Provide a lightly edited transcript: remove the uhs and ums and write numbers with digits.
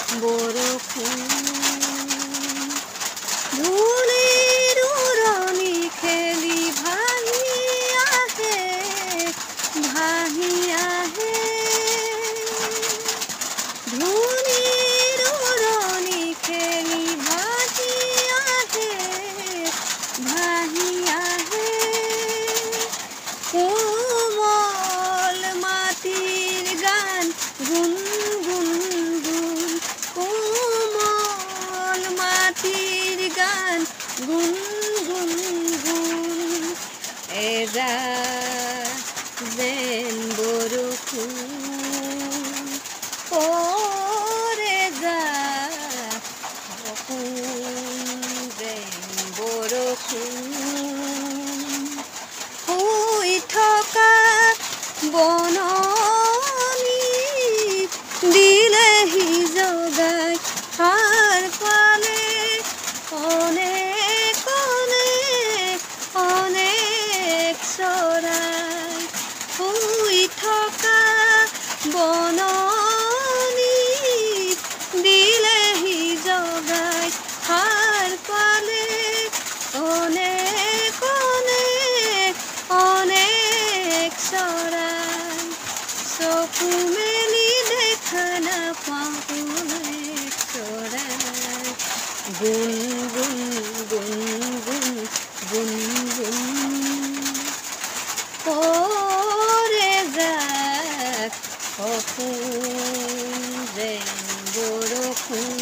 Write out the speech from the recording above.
বৰষুণ ধূলিৰ উৰণি খেলি ভাহি আহে ধূলিৰ উৰণি খেলি ভাহি আহে কোমল মাটিৰ গান গুণ গুণ গুণ কোমল মাটিৰ গান গুণ গুণ গুণ এজাক যেন বৰষুণ পৰে যাক যেন বৰষুণ শুই থকা বননি দিলেহি জগাই সাৰ পালে অনেক অনেক অনেক চৰাই শুই থকা বননি দিলেহি জগাই সাৰ পালে অনেক অনেক অনেক চৰাই চকু মেলি দেখা নাপাওঁ অনেক চৰাই গুণ গুণ গুণ গুণ গুণ গুণ পৰে যাক সপোন যেন বৰষুণ